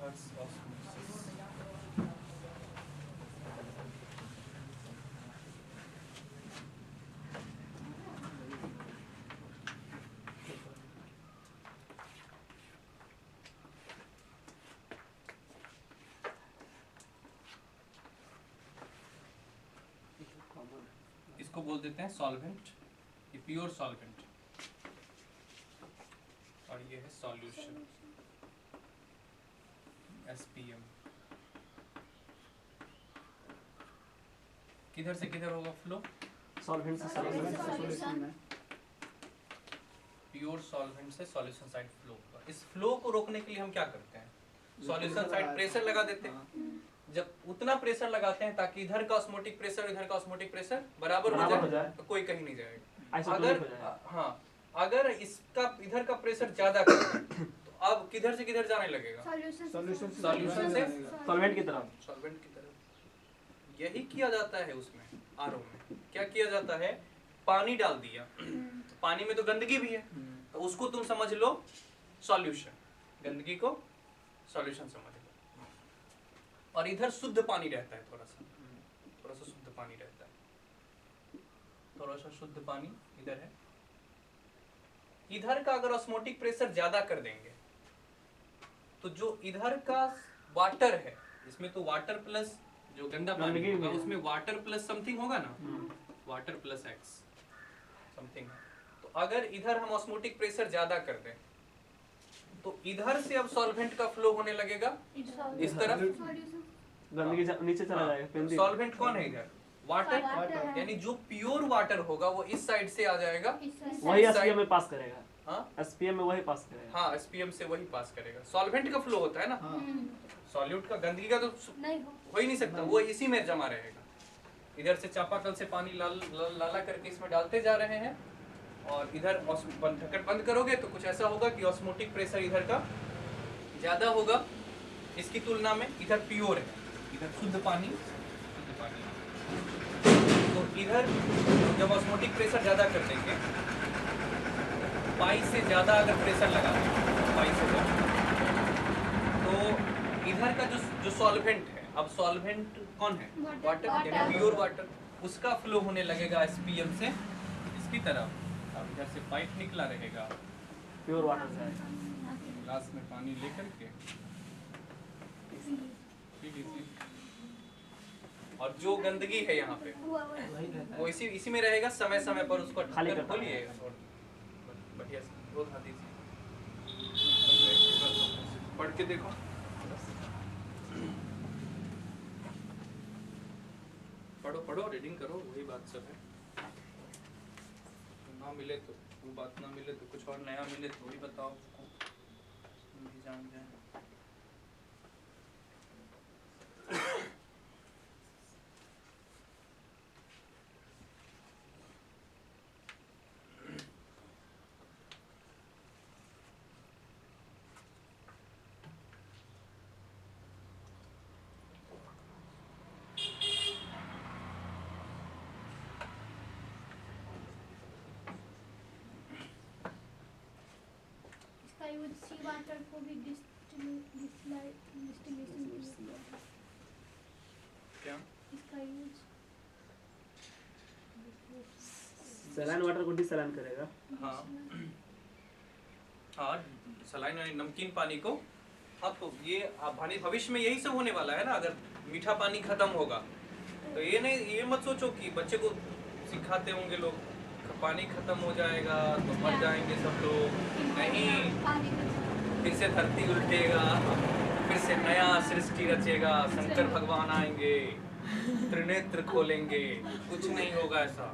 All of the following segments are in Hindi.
Reverse osmosis. इसको बोल देते हैं सॉल्वेंट, ये प्योर सॉल्वेंट, और ये है सॉल्यूशन, SPM। किधर से किधर होगा फ्लो? सॉल्वेंट से सॉल्यूशन में। प्योर सॉल्वेंट से सॉल्यूशन साइड फ्लो होगा। इस फ्लो को रोकने के लिए हम क्या करते हैं? सॉल्यूशन साइड प्रेशर लगा देते हैं। जब उतना प्रेशर लगाते हैं ताकि इधर का ऑस्मोटिक प्रेशर इधर का ऑस्मोटिक प्रेशर बराबर हो जाए, तो कोई कहीं नहीं जाएगा। अगर अगर इसका इधर का प्रेशर ज्यादा कर तो अब किधर से किधर जाने लगेगा? सॉल्यूशन से सॉल्वेंट की तरफ। सॉल्वेंट की तरफ। यही किया जाता है उसमें, आरओ में। क्या किया जाता है? पानी डाल दिया, पानी में तो गंदगी भी है, तो उसको तुम समझ लो सॉल्यूशन, गंदगी को सॉल्यूशन समझ लो। और इधर शुद्ध पानी रहता है, थोड़ा सा शुद्ध पानी रहता है, थोड़ा सा शुद्ध पानी इधर है। इधर का अगर ऑस्मोटिक प्रेशर ज्यादा कर देंगे तो जो इधर का वाटर है, इसमें तो वाटर प्लस जो गंदा पानी होगा उसमें वाटर प्लस समथिंग होगा ना, वाटर प्लस एक्स समथिंग। तो अगर इधर हम ऑस्मोटिक प्रेशर ज्यादा कर दें तो इधर से अब सॉल्वेंट का फ्लो होने लगेगा इस तरफ, गंदगी नीचे चला जाएगा। सॉल्वेंट कौन है इधर? वाटर। यानी जो प्योर वाटर होगा वो इस साइड से आ जाएगा, वही एसपीएम में पास करेगा। हाँ, एसपीएम में वही पास करेगा। हाँ, एसपीएम से वही पास करेगा। सॉल्वेंट का फ्लो होता है ना, सॉल्यूट का, गंदगी का तो हो ही नहीं सकता, वो इसी में जमा रहेगा। इधर से चापाकल से पानी लाला करके इसमें डालते जा रहे हैं, और इधर ढक्कन बंद करोगे तो कुछ ऐसा होगा कि ऑस्मोटिक प्रेशर इधर का ज्यादा होगा इसकी तुलना में। इधर प्योर है, इधर शुद्ध पानी। तो इधर जब ऑस्मोटिक प्रेशर ज्यादा कर देंगे, पाई से ज्यादा अगर प्रेशर लगा देंगे, पाई से ज्यादा, तो इधर का जो सॉल्वेंट है, अब सॉल्वेंट कौन है? वाटर, यानी प्योर वाटर, उसका फ्लो होने लगेगा एसपीएम से इसकी तरफ। अब इधर से पाइप निकला रहेगा प्योर वाटर से, ग्लास में पानी लेकर के, और जो गंदगी है यहाँ पे वो इसी में रहेगा। समय समय पर उसको ढक्कन खोलिएगा और बढ़िया से धो धा दीजिए। पढ़ के देखो, पढ़ो, रीडिंग करो, वही बात सब है। ना मिले तो वो बात, ना मिले तो कुछ और नया मिले तो वही बताओ, हम भी जान जाए। सी वाटर को भी डिस्टिलेशन क्या इसका यूज सलाइन वाटर को डिसलाइन करेगा। हाँ, सलाइन यानी नमकीन पानी को। अब तो ये भविष्य में यही सब होने वाला है ना। अगर मीठा पानी खत्म होगा तो ये मत सोचो कि बच्चे को सिखाते होंगे लोग पानी खत्म हो जाएगा तो मर जाएंगे सब लोग। नहीं, फिर से धरती उल्टेगा, फिर से नया सृष्टि रचेगा, शंकर भगवान आएंगे, त्रिनेत्र खोलेंगे, कुछ नहीं होगा ऐसा।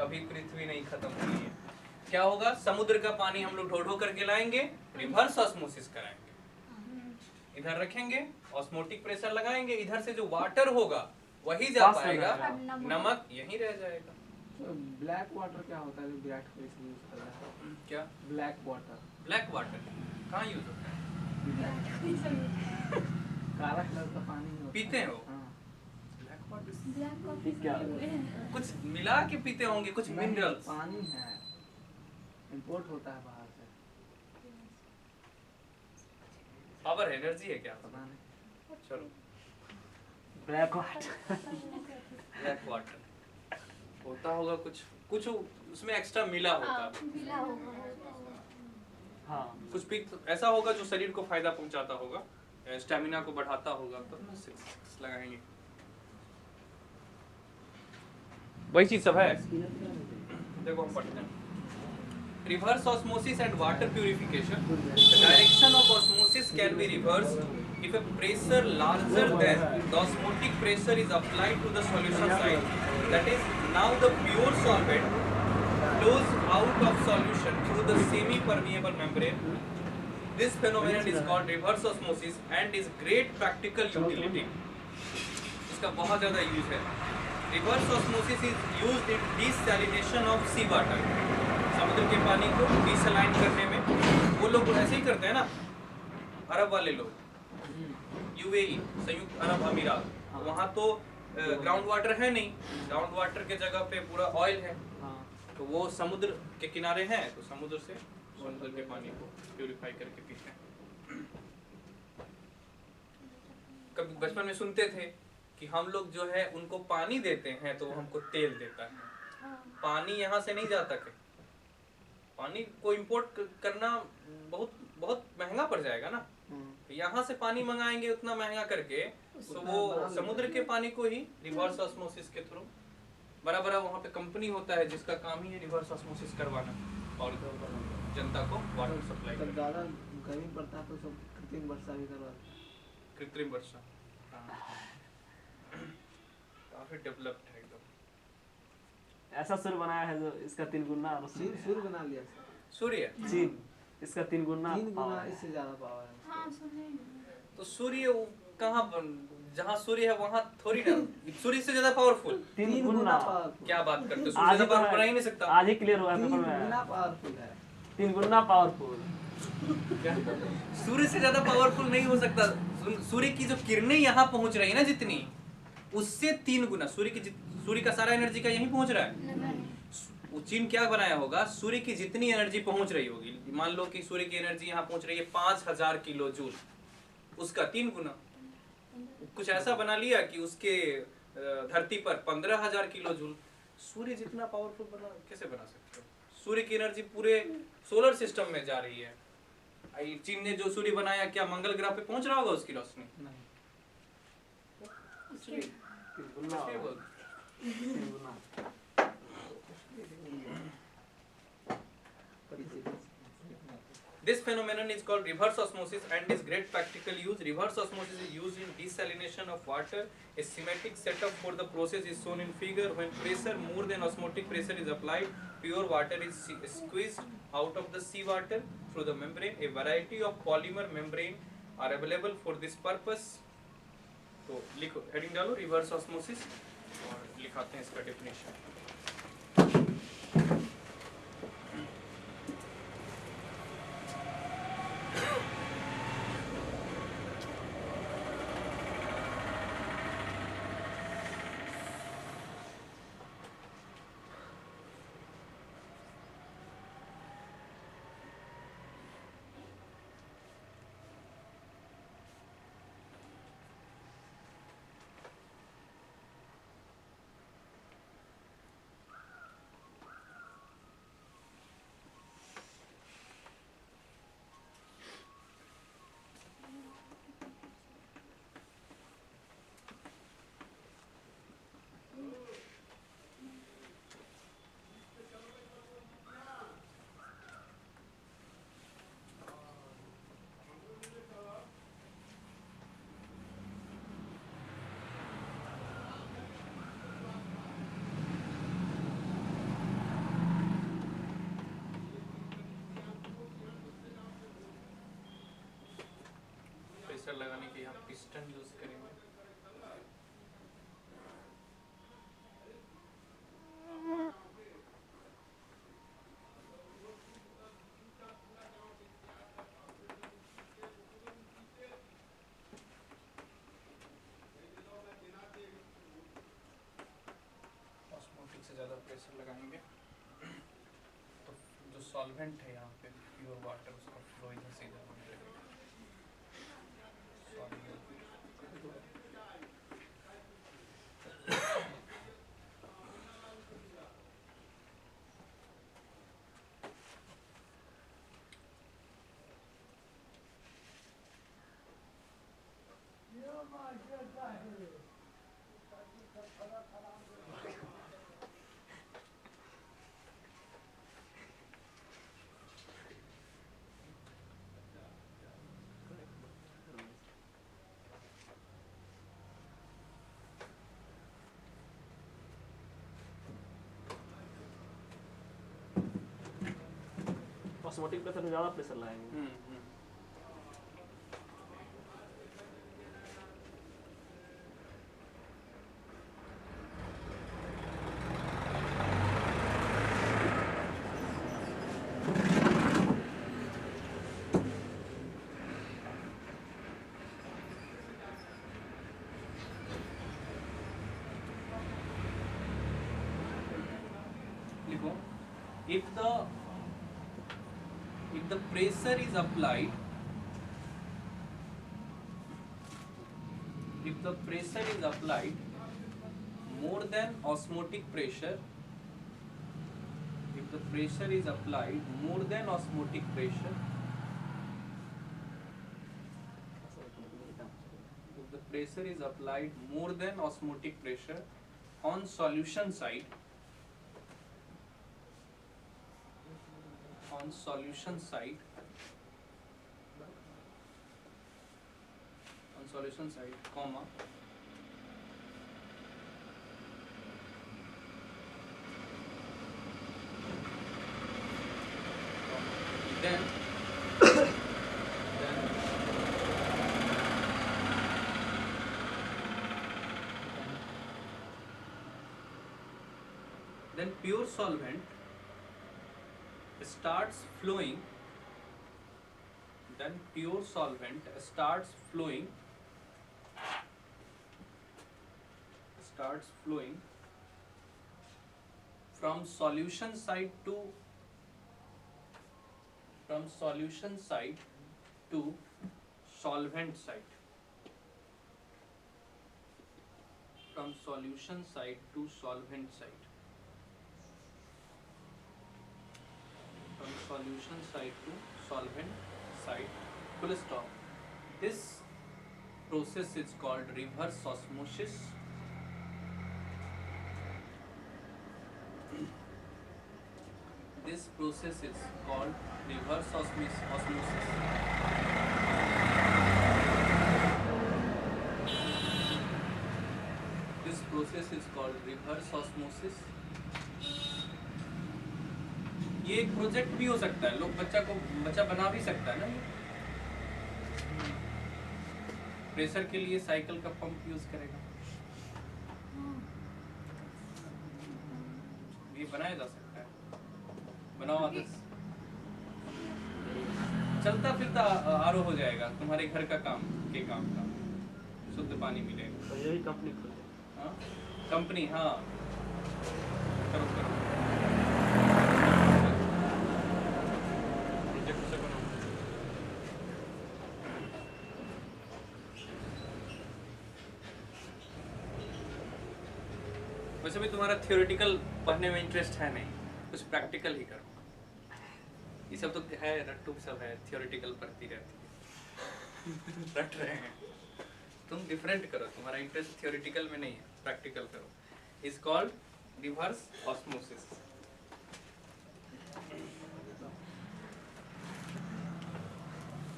कभी पृथ्वी नहीं खत्म हुई है। क्या होगा? समुद्र का पानी हम लोग ढो करके लाएंगे, रिवर्स ऑस्मोसिस कराएंगे, इधर रखेंगे, ऑस्मोटिक प्रेशर लगाएंगे, इधर से जो वाटर होगा वही जा पाएगा, नमक यहीं रह जाएगा। ब्लैक वाटर क्या होता है जो विराट कोहली से यूज कर रहा है? क्या ब्लैक वाटर? ब्लैक वाटर कहाँ यूज होता है? काला कलर का पानी पीते हैं वो। ब्लैक वाटर क्या कुछ मिला के पीते होंगे, कुछ मिनरल्स। पानी है, इंपोर्ट होता है बाहर से। पावर है, एनर्जी है क्या? पता नहीं। चलो ब्लैक वाटर। ब्लैक वाटर होता होगा, कुछ कुछ उसमें एक्स्ट्रा मिला होगा, हाँ, मिला होगा। हाँ कुछ भी तो ऐसा होगा जो शरीर को फायदा पहुंचाता होगा, स्टेमिना को बढ़ाता होगा, तो ना 6 लगाएंगे। वही चीज सब है। देखो हम पढ़ते हैं। Reverse osmosis and water purification. The direction of osmosis can be reversed if a pressure larger than the osmotic pressure is applied to the solution side. That is, now the pure solvent flows out of solution through the semi-permeable membrane. This phenomenon is called reverse osmosis and is great practical utility. इसका बहुत ज़्यादा यूज है। Reverse osmosis is used in desalination of sea water. समुद्र के पानी को डिसलाइन करने में वो लोग ऐसे ही करते हैं ना, अरब वाले लोग, यूएई संयुक्त अरब अमीरात, वहाँ तो ग्राउंड वाटर है नहीं, ग्राउंड वाटर के जगह पे पूरा ऑयल है, हाँ तो वो समुद्र के किनारे हैं, तो समुद्र से समुद्र के पानी को प्यूरिफाई करके पीते हैं। कभी बचपन में सुनते थे कि हम लोग जो है उनको पानी देते हैं तो वो हमको तेल देता है। पानी यहाँ से नहीं जाता कहीं, पानी को इंपोर्ट करना बहुत बहुत महंगा पड़ जाएगा ना, यहाँ से पानी मंगाएंगे उतना महंगा करके, तो वो समुद्र के पानी को ही रिवर्स ऑस्मोसिस के थ्रू, बड़ा बड़ा वहाँ पे कंपनी होता है जिसका काम ही है रिवर्स ऑस्मोसिस करवाना और जनता को वाटर सप्लाई जब करना। ज़्यादा गर्मी पड़ता है तो सब कृत्रिम वर्षा भी करवाते हैं। कृत्रिम वर्षा काफी डेवलप्ड है एकदम। ऐसा सूर्य बनाया है जो इसका 3 गुना और सूर्य बना लिया सर। सूर्य, चीन इसका 3 गुना 3 गुना power है। इससे ज़्यादा पावर है। हाँ, सुने हैं। तो सूर्य कहाँ जहाँ सूर्य है वहाँ थोड़ी ना, सूर्य से ज्यादा पावरफुल। 3 गुना पावरफुल। क्या बात करते हो, सूर्य आज से ही पावर बना ही नहीं सकता। आज ही क्लियर हुआ है 3 पेपर में, गुना पावरफुल है। 3 गुना पावरफुल। क्या? सूर्य से ज्यादा पावरफुल नहीं हो सकता। सूर्य की जो किरणें यहाँ पहुँच रही है ना जितनी, उससे 3 गुना सूर्य का सारा एनर्जी का यहीं पहुँच रहा है। वो चीन क्या बनाया होगा, सूर्य की जितनी एनर्जी पहुँच रही होगी, मान लो कि सूर्य की एनर्जी यहाँ पहुँच रही है 5000 किलो जूल, उसका 3 गुना कुछ ऐसा बना लिया कि उसके धरती पर 15000 किलो जूल। सूर्य जितना पावरफुल बना कैसे बना सकते हो? सूर्य की एनर्जी पूरे सोलर सिस्टम में जा रही है। चीन ने जो सूर्य बनाया, क्या मंगल ग्रह पे पहुंच रहा होगा उसकी रोशनी? नहीं। कुछ भी। 3 गुना कुछ भी बोल। 3 गुना। This phenomenon is called reverse osmosis and is great practical use. Reverse osmosis is used in desalination of water. A schematic setup for the process is shown in figure. When pressure more than osmotic pressure is applied, pure water is squeezed out of the seawater through the membrane. A variety of polymer membrane are available for this purpose. तो लिखो, हेडिंग डालो रिवर्स ऑस्मोसिस और लिखाते हैं इसका डेफिनेशन। प्रेशर लगाने के यहाँ पिस्टन यूज करेंगे। ऑस्मोटिक से ज़्यादा प्रेशर लगाएंगे तो जो सॉल्वेंट है यहाँ पे प्योर वाटर, उसका फ्लो इधर से इधर होने लगेगा। ऑस्मोटिक प्रेशर में ज़्यादा प्रेशर लाएंगे। लिखो, if the pressure is applied, if the pressure is applied more than osmotic pressure, if the pressure is applied more than osmotic pressure, if the pressure is applied more than osmotic pressure on solution side, on solution side, on solution side, comma, then pure solvent starts flowing, then pure solvent starts flowing from solution side to solvent side, from solution side to solvent side, from solution side to solvent side, full stop. This process is called reverse osmosis. This process is called reverse osmosis. This process is called reverse osmosis. ये एक प्रोजेक्ट भी हो सकता है, लोग बच्चा बना भी सकता है ना। प्रेशर के लिए साइकिल का पंप यूज करेगा, ये बनाया जा सकता है। बनाओ आदर्श, चलता फिरता आरओ हो जाएगा तुम्हारे घर का काम का, शुद्ध पानी मिलेगा। तो यही कंपनी खोले। हाँ कंपनी, हाँ करो प्रोजेक्ट से बनाओ। वैसे भी तुम्हारा थियोरेटिकल पढ़ने में इंटरेस्ट है नहीं, कुछ प्रैक्टिकल ही करो। ये सब तो है, रट्टू सब है, थियोरेटिकल पढ़ती रहती है, रट रहे हैं। तुम डिफरेंट करो, तुम्हारा इंटरेस्ट थियोरेटिकल में नहीं है, प्रैक्टिकल करो। Is called reverse osmosis.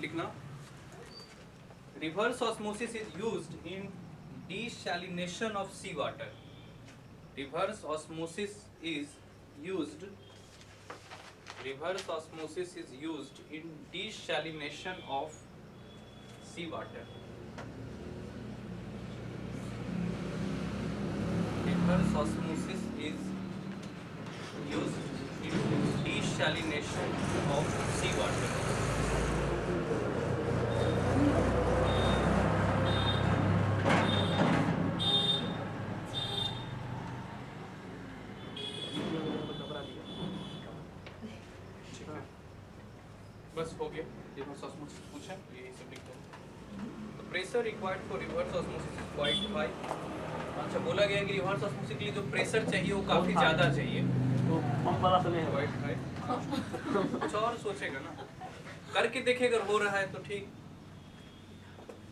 लिखना, reverse osmosis is used in desalination of sea water. Reverse osmosis is used in desalination of seawater. Reverse osmosis is used in desalination of seawater. बस हो गया, रिवर्स ऑस्मोसिस पूछा, यही सब लिख दो। तो pressure required for reverse osmosis is quite high. अच्छा, बोला गया है कि रिवर्स ऑस्मोसिस के लिए जो प्रेशर चाहिए वो काफी बहुत high। ज्यादा चाहिए। तो पंप वाला से नहीं होगा। Quite high. कुछ और सोचेगा ना, करके देखे अगर हो रहा है तो ठीक,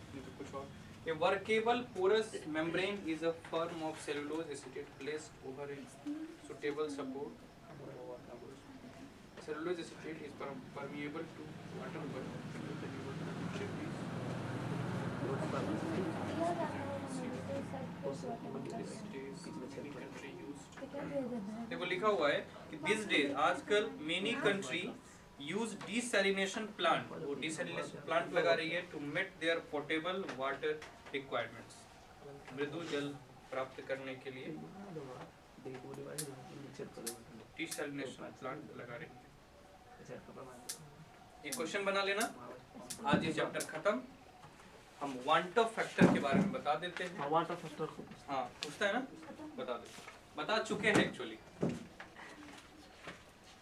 नहीं तो कुछ और। A workable porous membrane is a form of cellulose acetate placed over a suitable support. Cellulose acetate is permeable to water but देखो लिखा हुआ है कि दिस डेज आजकल many country use desalination plant, वो डिसैलिनेशन प्लांट लगा रही है to meet their portable water requirements, मृदु जल प्राप्त करने के लिए डिसैलिनेशन प्लांट लगा रही है। ये क्वेश्चन बना लेना। आज ये चैप्टर खत्म। हम वांट ऑफ फैक्टर के बारे में बता देते हैं। वाटर फैक्टर को हाँ पूछता है ना, बता दे, बता चुके हैं एक्चुअली।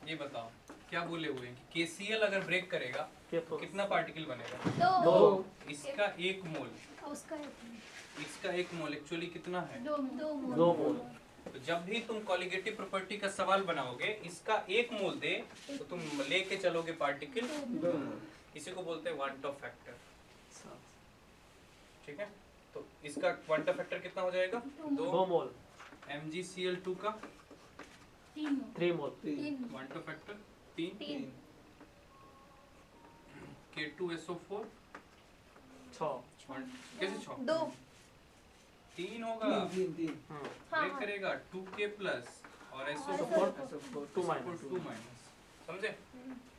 ये बताओ क्या बोले हुए हैं कि KCl अगर ब्रेक करेगा तो कितना पार्टिकल बनेगा? दो। इसका एक मोल, उसका एक इसका एक मोल एक्चुअली कितना है? दो दो मोल। तो जब भी तुम कॉलिगेटिव प्रॉपर्टी का सवाल बनाओगे, इसका एक मोल दे तो तुम लेके चलोगे पार्टिकल दो। इसी को बोलते हैं वांट ऑफ फैक्टर। ठीक है, तो इसका वांट ऑफ फैक्टर कितना हो जाएगा? दो मोल। MgCl2 का 3 मोल। Want of factor 3। K2SO4 6। कैसे 6? 2 3 होगा, तीन तीन ब्रेक करेगा 2K प्लस और SO4 SO4 2 माइनस। 2 माइनस। समझे?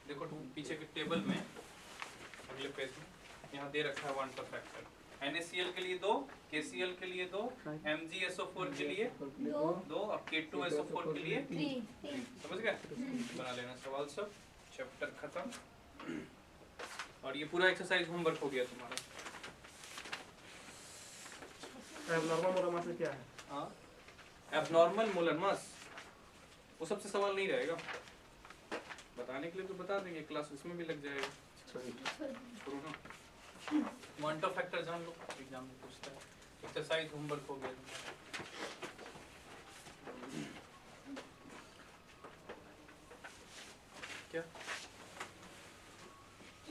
देखो पीछे के टेबल में अगले पेज में यहाँ दे रखा है वांट ऑफ फैक्टर। NaCl के लिए 2, KCl के लिए 2, MgSO4 के लिए 2 और K2SO4 के लिए 3। समझ गए? बना लेना सवाल सब। चैप्टर खत्म और ये पूरा एक्सरसाइज होमवर्क हो गया तुम्हारा। एब्नॉर्मल मोलर मास क्या है? हाँ, एब्नॉर्मल मोलर मास वो सबसे सवाल नहीं रहेगा, बताने के लिए तो बता देंगे, क्लास उसमें भी लग जाएगा। छोड़ो ना, वांट ऑफ फैक्टर जान लो, एग्जाम में पूछता है। एक्सरसाइज होमवर्क हो गया। क्या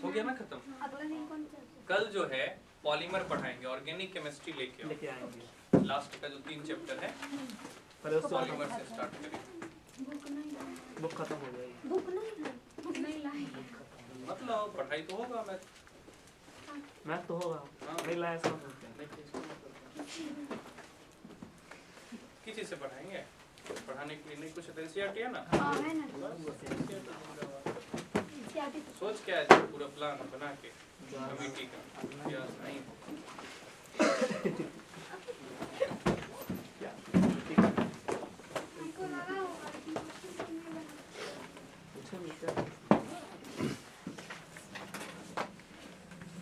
हो गया ना खत्म? अगला दिन कौन सा? कल जो है पॉलीमर पढ़ाएंगे, ऑर्गेनिक केमिस्ट्री लेके लेके आएंगे। लास्ट का जो 3 चैप्टर है पहले उससे पॉलीमर से स्टार्ट करेंगे। बुक नहीं बुक खत्म हो जाएगी। बुक नहीं लाई। मतलब पढ़ाई तो होगा, मैथ तो होगा। हाँ। नहीं लाया सब। किस चीज से पढ़ाएंगे? पढ़ाने के लिए नहीं कुछ NCERT है ना? हाँ है ना। सोच क्या है पूरा प्लान बना के कमेटी का, नहीं